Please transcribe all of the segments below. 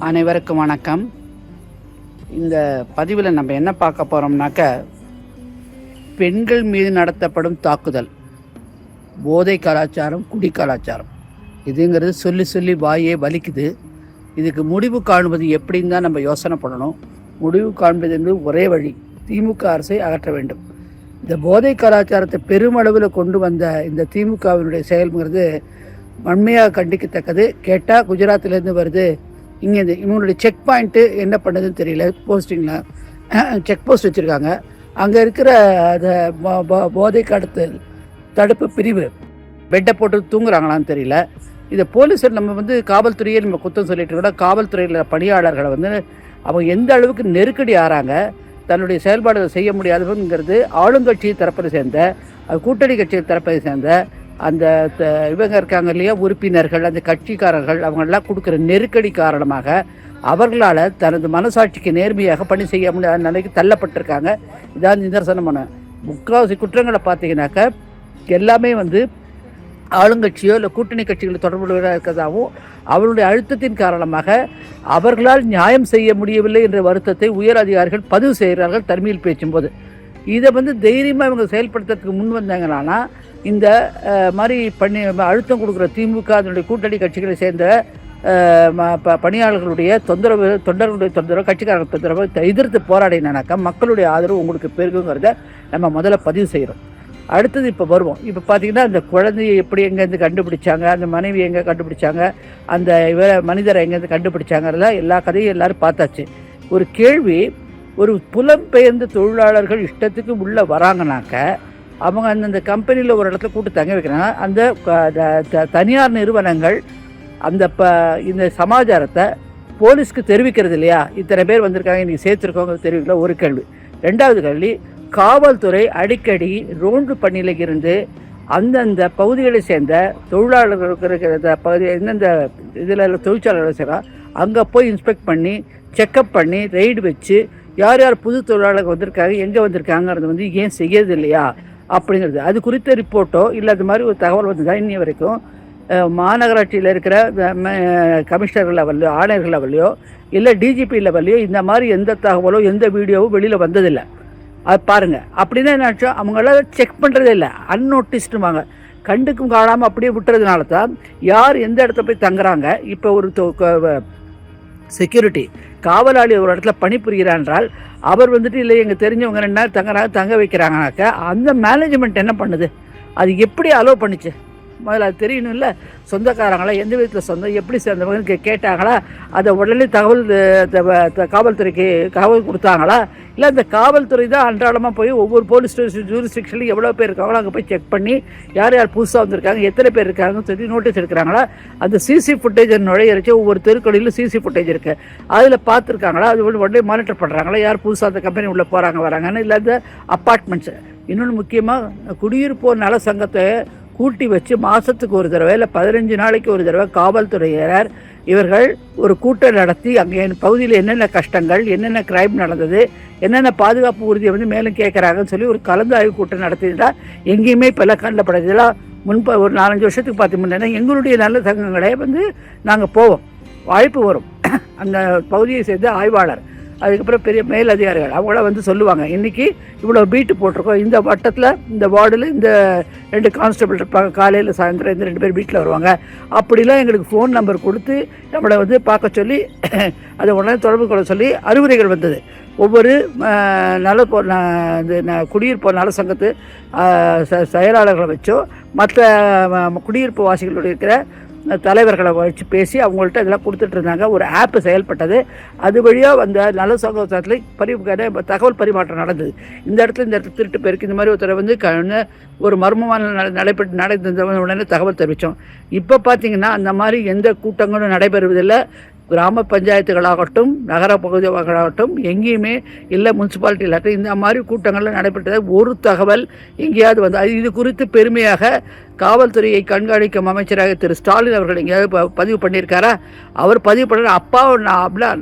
அனைவருக்கும் வணக்கம். இந்த பதிவில் நம்ம என்ன பார்க்க போகிறோம்னாக்க, பெண்கள் மீது நடத்தப்படும் தாக்குதல், போதை கலாச்சாரம், குடி கலாச்சாரம், இதுங்கிறது சொல்லி சொல்லி வாயே வலிக்குது. இதுக்கு முடிவு காணுவது எப்படின்னு தான் நம்ம யோசனை பண்ணணும். முடிவு காண்பது என்று ஒரே வழி, திமுக அரசை அகற்ற வேண்டும். இந்த போதை கலாச்சாரத்தை பெருமளவில் கொண்டு வந்த இந்த திமுகவினுடைய செயல்ங்கிறது வன்மையாக கண்டிக்கத்தக்கது. கேட்டால் குஜராத்திலேருந்து வருது, இங்கே இவங்களுடைய செக் பாயிண்ட்டு என்ன பண்ணுதுன்னு தெரியல. போஸ்டிங்கில் செக் போஸ்ட் வச்சுருக்காங்க. அங்கே இருக்கிற அந்த போதை கடத்தல் தடுப்பு பிரிவு பெட்டை போட்டு தூங்குறாங்களான்னு தெரியல. இதை போலீஸர் நம்ம காவல்துறையை நம்ம குற்றம் சொல்லிட்டு கூட, காவல்துறையில் பணியாளர்களை அவங்க எந்த அளவுக்கு நெருக்கடி ஆறாங்க, தன்னுடைய செயல்பாடுகள் செய்ய முடியாதுங்கிறது ஆளுங்கட்சி தரப்பை சேர்ந்த, கூட்டணி கட்சி தரப்பை சேர்ந்த அந்த இவங்க இருக்காங்க இல்லையா, உறுப்பினர்கள், அந்த கட்சிக்காரர்கள், அவங்களெல்லாம் கொடுக்குற நெருக்கடி காரணமாக அவர்களால் தனது மனசாட்சிக்கு நேர்மையாக பணி செய்ய முடியாத நிலைக்கு தள்ளப்பட்டிருக்காங்க. இதான் நிதர்சனமான முக்கால்வாசி குற்றங்களை பார்த்தீங்கன்னாக்க எல்லாமே ஆளுங்கட்சியோ இல்லை கூட்டணி கட்சிகளை தொடர்புடையதாக இருக்கிறதாகவும், அவருடைய அழுத்தத்தின் காரணமாக அவர்களால் நியாயம் செய்ய முடியவில்லை என்ற வருத்தத்தை உயர் அதிகாரிகள் பதிவு செய்கிறார்கள் தனிமையில் பேச்சும்போது. இதை தைரியமாக இவங்க செயல்படுத்துறதுக்கு முன் வந்தாங்கன்னா, இந்த மாதிரி அழுத்தம் கொடுக்குற திமுக, அதனுடைய கூட்டணி கட்சிகளை சேர்ந்த பணியாளர்களுடைய தொந்தரவு, தொண்டர்களுடைய தொந்தரவு, கட்சிக்காரர்கள் தொந்தரவு எதிர்த்து போராடினாக்கா மக்களுடைய ஆதரவு உங்களுக்கு பெருகுங்கிறத நம்ம முதல்ல பதிவு செய்கிறோம். அடுத்தது இப்போ வருவோம். இப்போ பார்த்திங்கன்னா, அந்த குழந்தையை எப்படி எங்கேருந்து கண்டுபிடிச்சாங்க, அந்த மனைவி எங்கே கண்டுபிடிச்சாங்க, அந்த மனிதரை எங்கேருந்து கண்டுபிடிச்சாங்கிறத எல்லா கதையும் எல்லோரும் பார்த்தாச்சு. ஒரு கேள்வி, ஒரு புலம்பெயர்ந்த தொழிலாளர்கள் இஷ்டத்துக்கு உள்ளே வராங்கனாக்க அவங்க அந்தந்த கம்பெனியில் ஒரு இடத்துல கூட்டு தங்க வைக்கிறாங்க. அந்த தனியார் நிறுவனங்கள் அந்த இந்த சமாச்சாரத்தை போலீஸ்க்கு தெரிவிக்கிறது இல்லையா, இத்தனை பேர் வந்திருக்காங்க, இன்றைக்கி சேர்த்துருக்கோங்க தெரிவிக்கல. ஒரு கேள்வி. ரெண்டாவது கேள்வி, காவல்துறை அடிக்கடி ரோந்து பணியில் இருந்து அந்தந்த பகுதிகளை சேர்ந்த தொழிலாளர்களுக்கு இருக்கிற பகுதி எந்தெந்த இதில் தொழிற்சாலைகள் செய்கிறான் அங்கே போய் இன்ஸ்பெக்ட் பண்ணி செக்கப் பண்ணி ரெய்டு வச்சு யார் யார் புது தொழிலாளர்கள் வந்திருக்காங்க, எங்கே வந்திருக்காங்கிறது ஏன் செய்யறது இல்லையா அப்படிங்கிறது, அது குறித்த ரிப்போர்ட்டோ இல்லை அது மாதிரி ஒரு தகவல் தான் இன்னி வரைக்கும் மாநகராட்சியில் இருக்கிற கமிஷனர் லெவல்லையோ, ஆணையர்கள் லெவல்லையோ, இல்லை டிஜிபி லெவல்லையோ இந்த மாதிரி எந்த தகவலோ எந்த வீடியோவும் வெளியில் வந்ததில்லை. அது பாருங்கள். அப்படின்னா என்னாச்சோ, அவங்களாம் செக் பண்ணுறதே இல்லை, அன்னோட்டிஸ்டுவாங்க, கண்டுக்கும் காணாமல் அப்படியே விட்டுறதுனால தான் யார் எந்த இடத்துல போய் தங்குறாங்க. இப்போ ஒரு செக்யூரிட்டி காவலாளி ஒரு இடத்துல பணிபுரிகிறார் என்றால் அவர் இல்லை எங்கள் தெரிஞ்சவங்க 2 நாள் தங்க வைக்கிறாங்கனாக்கா அந்த மேனேஜ்மெண்ட் என்ன பண்ணுது, அது எப்படி அலோவ் பண்ணிச்சு முதல்ல அது தெரியணும். இல்லை சொந்தக்காரங்களா, எந்த விதத்தில் சொந்தம், எப்படி சேர்ந்தவங்க கேட்டாங்களா, அதை உடனே தகவல் காவல்துறைக்கு தகவல் கொடுத்தாங்களா, இல்லை அந்த காவல்துறை தான் அன்றாடமாக போய் ஒவ்வொரு போலீஸ் ஸ்டேஷன் ஜூரிஸ்டிக்ஷன்லையும் எவ்வளோ பேர் இருக்காங்களோ அங்கே போய் செக் பண்ணி யார் யார் புதுசாக வந்திருக்காங்க, எத்தனை பேர் இருக்காங்கன்னு சொல்லி நோட்டீஸ் எடுக்கிறாங்களா, அந்த சிசி ஃபுட்டேஜ் நுழையிறச்சு ஒவ்வொரு தெருக்களிலும் சிசி ஃபுட்டேஜ் இருக்குது, அதில் பார்த்துருக்காங்களா, அது உடனே மானிட்டர் பண்ணுறாங்களா, யார் புதுசாக அந்த கம்பெனி உள்ளே போகிறாங்க வராங்கன்னு. இல்லை அந்த அப்பார்ட்மெண்ட்ஸு. இன்னொன்று முக்கியமாக குடியிருப்போர் நல சங்கத்தை கூட்டி வச்சு மாதத்துக்கு ஒரு தடவை இல்லை 15 நாளைக்கு ஒரு தடவை காவல்துறையினர் இவர்கள் ஒரு கூட்டம் நடத்தி அங்கே என் பகுதியில் என்னென்ன கஷ்டங்கள், என்னென்ன கிரைம் நடந்தது, என்னென்ன பாதுகாப்பு உறுதியை மேலும் கேட்குறாங்கன்னு சொல்லி ஒரு கலந்தாய்வு கூட்டம் நடத்தினா எங்கேயுமே இப்போல்லாம் கண்டப்படுது. இதெல்லாம் முன்பு ஒரு 4-5 வருஷத்துக்கு பார்த்து முன்னே எங்களுடைய நல்ல சங்கங்களே நாங்கள் போவோம், வாய்ப்பு வரும். அந்த பகுதியை சேர்ந்த ஆய்வாளர், அதுக்கப்புறம் பெரிய மேல் அதிகாரிகள் அவங்களாம் சொல்லுவாங்க, இன்றைக்கி இவ்வளோ பீட்டு போட்டிருக்கோம், இந்த வட்டத்தில் இந்த வார்டில் இந்த 2 கான்ஸ்டபிள் இருப்பாங்க, காலையில் சாயந்தரம் இந்த 2 பேர் வீட்டில் வருவாங்க. அப்படிலாம் எங்களுக்கு ஃபோன் நம்பர் கொடுத்து நம்மளை பார்க்க சொல்லி அதை உடனே தொடர்பு கொள்ள சொல்லி அறிவுரைகள் வந்தது. ஒவ்வொரு குடியிருப்போர் நல சங்கத்து செயலாளர்களை வச்சோ மற்ற குடியிருப்பு வாசிகளோடு இருக்கிற தலைவர்களை வச்சு பேசி அவங்கள்ட்ட இதெல்லாம் கொடுத்துட்டு இருந்தாங்க. ஒரு ஆப்பு செயல்பட்டது, அது வழியாக நல சங்கத்தில் தகவல் பரிமாற்றம் நடந்தது. இந்த இடத்துல திருட்டு பேருக்கு இந்த மாதிரி ஒருத்தரை ஒரு மர்மமான நடந்த உடனே தகவல் தெரிவித்தோம். இப்போ பார்த்தீங்கன்னா அந்த மாதிரி எந்த கூட்டங்களும் நடைபெறுவதில்லை. கிராம பஞ்சாயத்துகளாகட்டும், நகர பகுதிகளாகட்டும், எங்கேயுமே இல்லை முனிசிபாலிட்டியிலாகட்டும் இந்த மாதிரி கூட்டங்களில் நடைபெற்றது ஒரு தகவல் எங்கேயாவது இது குறித்து பெருமையாக காவல்துறையை கண்காணிக்கும் அமைச்சராக திரு ஸ்டாலின் அவர்கள் எங்கேயாவது பதிவு பண்ணியிருக்காரா? அவர் பதிவு பண்ண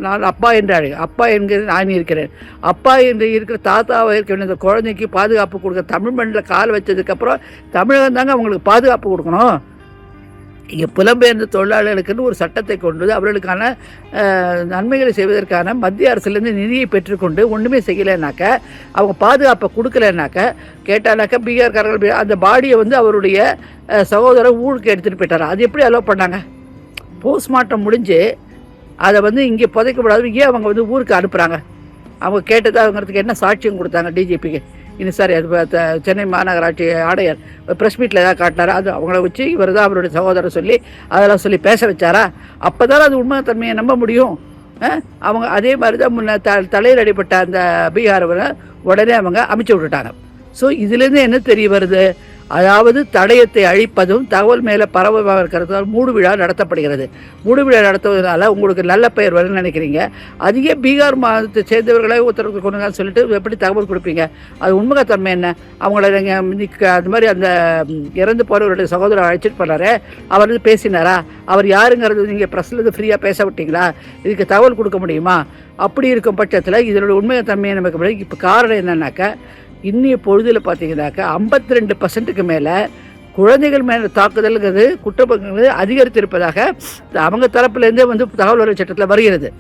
நான் அப்பா என்று அப்பா என்கிறது நான் இருக்கிறேன், அப்பா என்று இருக்கிற தாத்தாவை இருக்க வேண்டிய இந்த குழந்தைக்கு பாதுகாப்பு கொடுக்க தமிழ் மண்ணில் கால் வச்சதுக்கப்புறம் தமிழகம் தாங்க அவங்களுக்கு பாதுகாப்பு கொடுக்கணும். இங்கே புலம்பெயர்ந்த தொழிலாளர்களுக்குன்னு ஒரு சட்டத்தை கொண்டு அவர்களுக்கான நன்மைகளை செய்வதற்கான மத்திய அரசுலேருந்து நிதியை பெற்றுக்கொண்டு ஒன்றுமே செய்யலைனாக்க, அவங்க பாதுகாப்பை கொடுக்கலனாக்க, கேட்டானாக்கா பீகார்காரர்கள் அந்த பாடியை வந்து அவருடைய சகோதரர் ஊருக்கு எடுத்துகிட்டு போயிட்டாரா? அது எப்படி அலோவ் பண்ணாங்க? போஸ்ட்மார்ட்டம் முடிஞ்சு அதை வந்து இங்கே புதைக்கப்படாது, ஏன் அவங்க வந்து ஊருக்கு அனுப்புகிறாங்க? அவங்க கேட்டதாங்கிறதுக்கு என்ன சாட்சியம் கொடுத்தாங்க டிஜிபிக்கு? இன்னும் சார் அது சென்னை மாநகராட்சி ஆணையர் ப்ரெஸ் மீட்டில் ஏதாவது காட்டினாரா? அது அவங்கள வச்சு இவர் தான் அவருடைய சகோதரர் சொல்லி அதெல்லாம் சொல்லி பேச வச்சாரா? அப்போ தான் அது உண்மை தன்மையை நம்ப முடியும். அவங்க அதே மாதிரி தான் முன்ன தலையில் அடிப்பட்ட அந்த பீகாரை உடனே அவங்க அமைச்சு விட்டுட்டாங்க. ஸோ இதுலேருந்து என்ன தெரிய வருது? அதாவது தடயத்தை அழிப்பதும் தகவல் மேலே பரவலாக இருக்கிறதால் மூடு விழா நடத்தப்படுகிறது. மூடு விழா நடத்துவதனால உங்களுக்கு நல்ல பெயர் வரும்னு நினைக்கிறீங்க. அதிக பீகார் மாநிலத்தை சேர்ந்தவர்களே உத்தரவு கொண்டுங்கன்னு சொல்லிட்டு எப்படி தகவல் கொடுப்பீங்க? அது உண்மைத்தன்மை என்ன? அவங்கள நீங்கள் அந்த மாதிரி அந்த இறந்து போகிறவருடைய சகோதரர் அழைச்சிட்டு போனாரே, அவர் வந்து பேசினாரா? அவர் யாருங்கிறது நீங்கள் ப்ரெஸ்லேருந்து ஃப்ரீயாக பேச விட்டீங்களா? இதுக்கு தகவல் கொடுக்க முடியுமா? அப்படி இருக்கும் பட்சத்தில் இதனுடைய உண்மைத்தன்மையை நமக்கு இப்போ காரணம் என்னன்னாக்கா, இன்னைய பொழுதில் பார்த்தீங்கன்னாக்கா 52% மேலே குழந்தைகள் மேலே தாக்குதல்ங்கிறது குற்றங்கள் அதிகரித்திருப்பதாக அவங்க தரப்புலேருந்தே வந்து தகவல் உறவு சட்டத்தில் வருகிறது.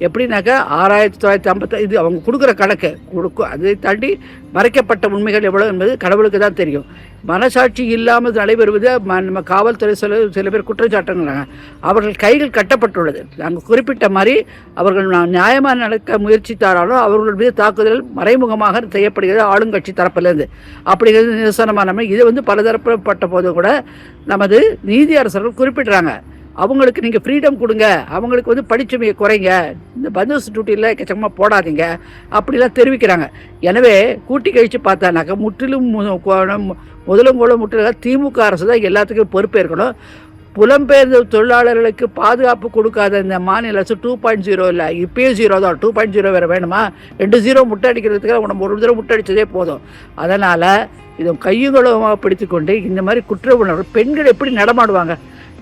எப்படின்னாக்கா 6950 இது அவங்க கொடுக்குற கணக்கு கொடுக்கும். அதை தாண்டி மறைக்கப்பட்ட உண்மைகள் எவ்வளோ என்பது கடவுளுக்கு தான் தெரியும். மனசாட்சி இல்லாமல் நடைபெறுவது நம்ம காவல்துறை சில பேர் குற்றச்சாட்டுங்கிறாங்க. அவர்கள் கைகள் கட்டப்பட்டுள்ளது. நாங்கள் குறிப்பிட்ட மாதிரி அவர்கள் நியாயமாக நடக்க முயற்சித்தாராலும் அவர்கள் மீது தாக்குதல் மறைமுகமாக செய்யப்படுகிறது ஆளுங்கட்சி தரப்பிலேருந்து. அப்படிங்கிறது நிரசனமான இதை வந்து பலதரப்பட்ட போது கூட நமது நீதி அரசர்கள் குறிப்பிட்றாங்க. அவங்களுக்கு நீங்கள் ஃப்ரீடம் கொடுங்க, அவங்களுக்கு வந்து படிச்சுமையை குறைங்க, இந்த பந்தோஸ் டியூட்டியில் எக்கச்சக்கமாக போடாதீங்க அப்படிலாம் தெரிவிக்கிறாங்க. எனவே கூட்டி கழித்து பார்த்தானாக்கா முற்றிலும் முதலும் முற்றிலும் திமுக அரசு தான் எல்லாத்துக்கும் பொறுப்பேற்கணும். புலம்பெயர்ந்த தொழிலாளர்களுக்கு பாதுகாப்பு கொடுக்காத இந்த மாநில அரசு 2.0 இல்லை, இப்போயும் 0 தான். 2.0 வேறு வேணுமா? 2 0 முட்டை அடிக்கிறதுக்கு நம்ம ஒரு தடவை முட்டை அடித்ததே போதும். அதனால் இதை கையுங்களமாக பிடித்துக்கொண்டு இந்த மாதிரி குற்ற உணர்வு பெண்கள் எப்படி நடமாடுவாங்க?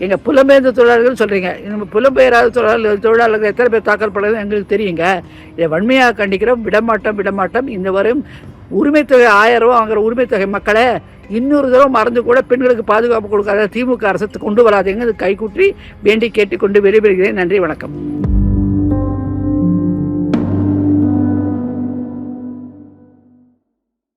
எங்கள் புலம்பெயர்ந்த தொழிலாளர்கள் சொல்கிறீங்க, நம்ம புலம்பெயராத தொழிலாளர்கள் எத்தனை பேர் தாக்கல் பண்ணுறது எங்களுக்கு தெரியுங்க. இதை வன்மையாக கண்டிக்கிறோம். விடமாட்டோம். இந்த வரும் உரிமை தொகை 1000 ரூபா வாங்குகிற உரிமை தொகை மக்களை இன்னொரு தடவை மறந்து கூட பெண்களுக்கு பாதுகாப்பு கொடுக்காத திமுக அரசு கொண்டு வராதீங்க. அது கைகூற்றி வேண்டி கேட்டுக்கொண்டு விடைபெறுகிறேன். நன்றி, வணக்கம்.